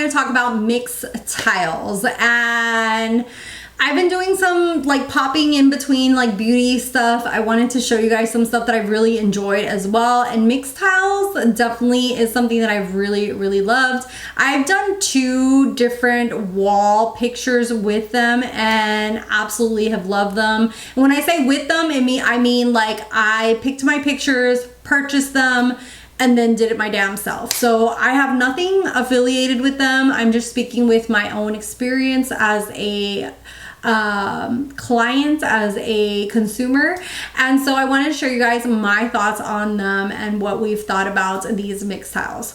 going to talk about Mixtiles, and I've been doing some like popping in between like beauty stuff. I wanted to show you guys some stuff that I really enjoyed as well, and Mixtiles definitely is something that I've really loved. I've done 2 different wall pictures with them and absolutely have loved them. And when I say with them, I mean like I picked my pictures, purchased them, and then did it my damn self. So I have nothing affiliated with them. I'm just speaking with my own experience as a client, as a consumer. And so I wanted to show you guys my thoughts on them and what we've thought about these Mixtiles.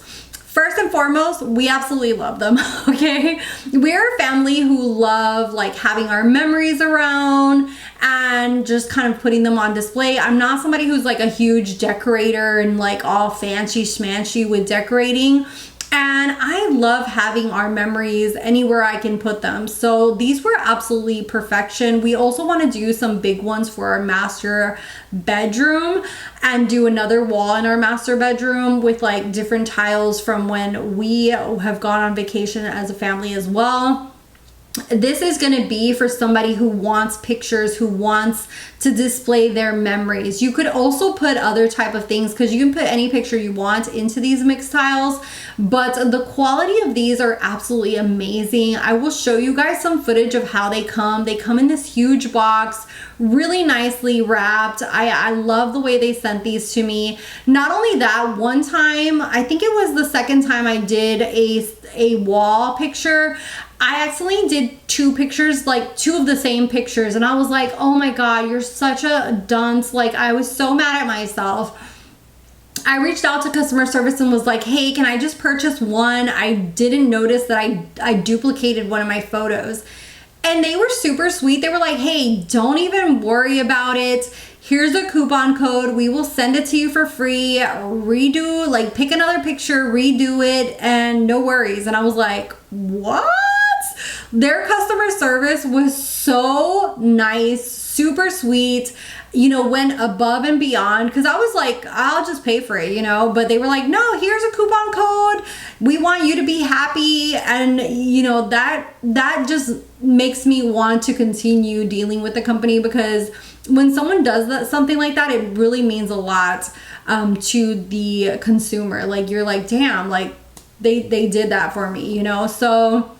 First and foremost, we absolutely love them, okay? We're a family who love like having our memories around and just kind of putting them on display. I'm not somebody who's like a huge decorator and like all fancy schmancy with decorating. And I love having our memories anywhere I can put them. So these were absolutely perfection. We also want to do some big ones for our master bedroom and do another wall in our master bedroom with like different tiles from when we have gone on vacation as a family as well. This is going to be for somebody who wants pictures, who wants to display their memories. You could also put other type of things, because you can put any picture you want into these Mixtiles, but the quality of these are absolutely amazing. I will show you guys some footage of how they come. They come in this huge box, really nicely wrapped. I love the way they sent these to me. Not only that, one time, I think it was the second time I did a wall picture, I accidentally did 2 pictures, like 2 of the same pictures, and I was like, oh my god, you're such a dunce. Like, I was so mad at myself. I reached out to customer service and was like, hey, can I just purchase one? I didn't notice that I duplicated one of my photos. And they were super sweet. They were like, hey, don't even worry about it. Here's a coupon code. We will send it to you for free. Redo, like pick another picture, redo it, and no worries. And I was like, what? Their customer service was so nice, super sweet, you know, went above and beyond, because I was like, I'll just pay for it, you know, but they were like, no, here's a coupon code. We want you to be happy. And you know, that just makes me want to continue dealing with the company, because when someone does that, something like that, it really means a lot to the consumer. Like, you're like, damn, like they did that for me, you know? So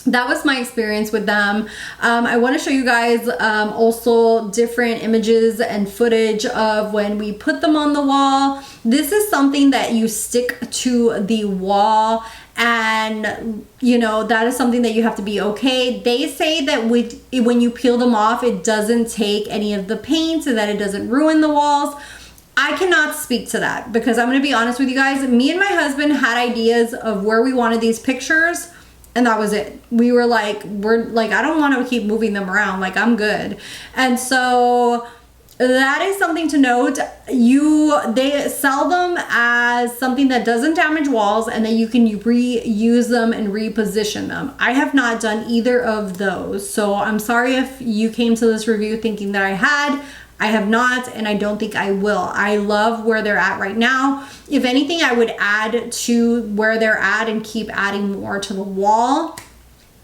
that was my experience with them. I want to show you guys also different images and footage of when we put them on the wall. This is something that you stick to the wall, and you know, that is something that you have to be okay. They say that when you peel them off, it doesn't take any of the paint and that it doesn't ruin the walls. I cannot speak to that, because I'm going to be honest with you guys. Me and my husband had ideas of where we wanted these pictures, and that was it. We were like, I don't want to keep moving them around. Like, I'm good. And so that is something to note. They sell them as something that doesn't damage walls, and that you can reuse them and reposition them. I have not done either of those. So I'm sorry if you came to this review thinking that I had. I have not, and I don't think I will. I love where they're at right now. If anything, I would add to where they're at and keep adding more to the wall.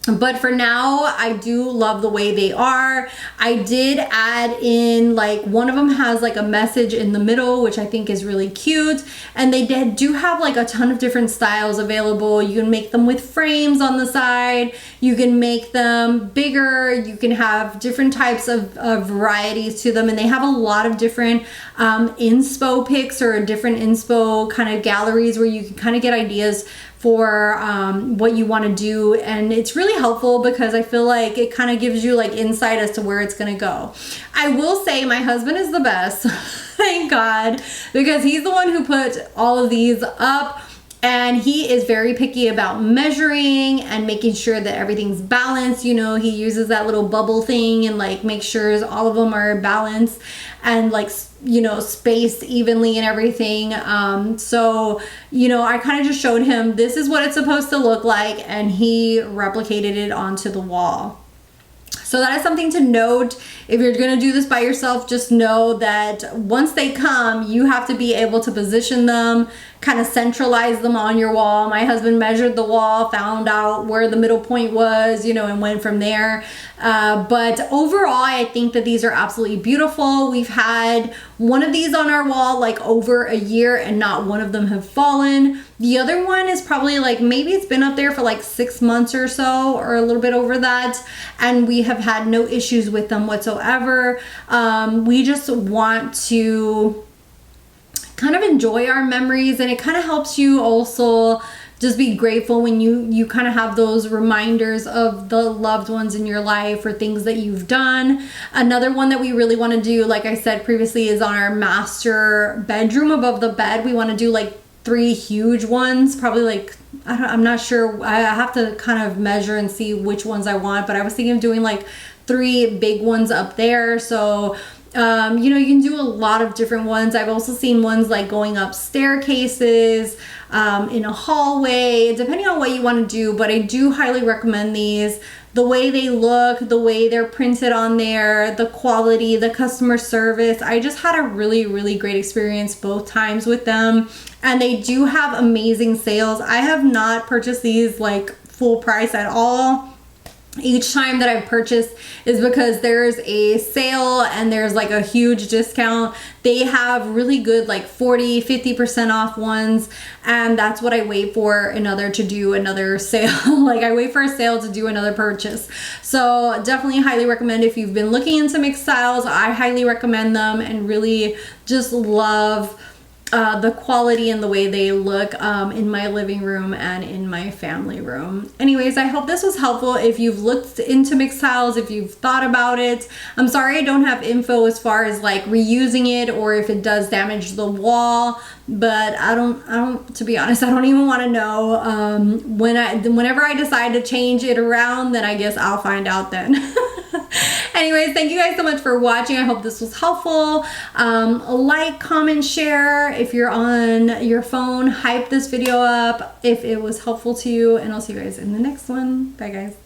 But for now, I do love the way they are. I did add in, like, one of them has like a message in the middle, which I think is really cute. And they do have like a ton of different styles available. You can make them with frames on the side. You can make them bigger. You can have different types of varieties to them. And they have a lot of different inspo pics, or different inspo kind of galleries where you can kind of get ideas for what you want to do. And it's really helpful, because I feel like it kind of gives you like insight as to where it's going to go. I will say my husband is the best, thank God, because he's the one who put all of these up. And he is very picky about measuring and making sure that everything's balanced. You know, he uses that little bubble thing and like make sure all of them are balanced and like, you know, spaced evenly and everything. So, you know, I kind of just showed him this is what it's supposed to look like, and he replicated it onto the wall. So that is something to note. If you're going to do this by yourself, just know that once they come, you have to be able to position them, kind of centralize them on your wall. My husband measured the wall, found out where the middle point was, you know, and went from there. But overall, I think that these are absolutely beautiful. We've had one of these on our wall like over a year and not one of them have fallen. The other one is probably like, maybe it's been up there for like 6 months or so, or a little bit over that, and we have had no issues with them whatsoever. We just want to kind of enjoy our memories, and it kind of helps you also just be grateful when you kind of have those reminders of the loved ones in your life or things that you've done. Another one that we really want to do, like I said previously, is on our master bedroom above the bed. We want to do like 3 huge ones, probably like, I'm not sure, I have to kind of measure and see which ones I want, but I was thinking of doing like 3 big ones up there. So you know, you can do a lot of different ones. I've also seen ones like going up staircases, in a hallway, depending on what you want to do, but I do highly recommend these. The way they look, the way they're printed on there, the quality, the customer service. I just had a really, really great experience both times with them, and they do have amazing sales. I have not purchased these like full price at all. Each time that I've purchased is because there's a sale and there's like a huge discount. They have really good like 40-50% off ones, and that's what I wait for to do another sale. Like I wait for a sale to do another purchase. So definitely highly recommend if you've been looking into Mixtiles. I highly recommend them and really just love the quality and the way they look in my living room and in my family room. Anyways, I hope this was helpful. If you've looked into Mixtiles, if you've thought about it, I'm sorry I don't have info as far as like reusing it or if it does damage the wall, but I don't, to be honest, I don't even want to know. Whenever I decide to change it around, then I guess I'll find out then. Anyways, thank you guys so much for watching. I hope this was helpful. Like, comment, share. If you're on your phone, hype this video up if it was helpful to you, and I'll see you guys in the next one. Bye guys.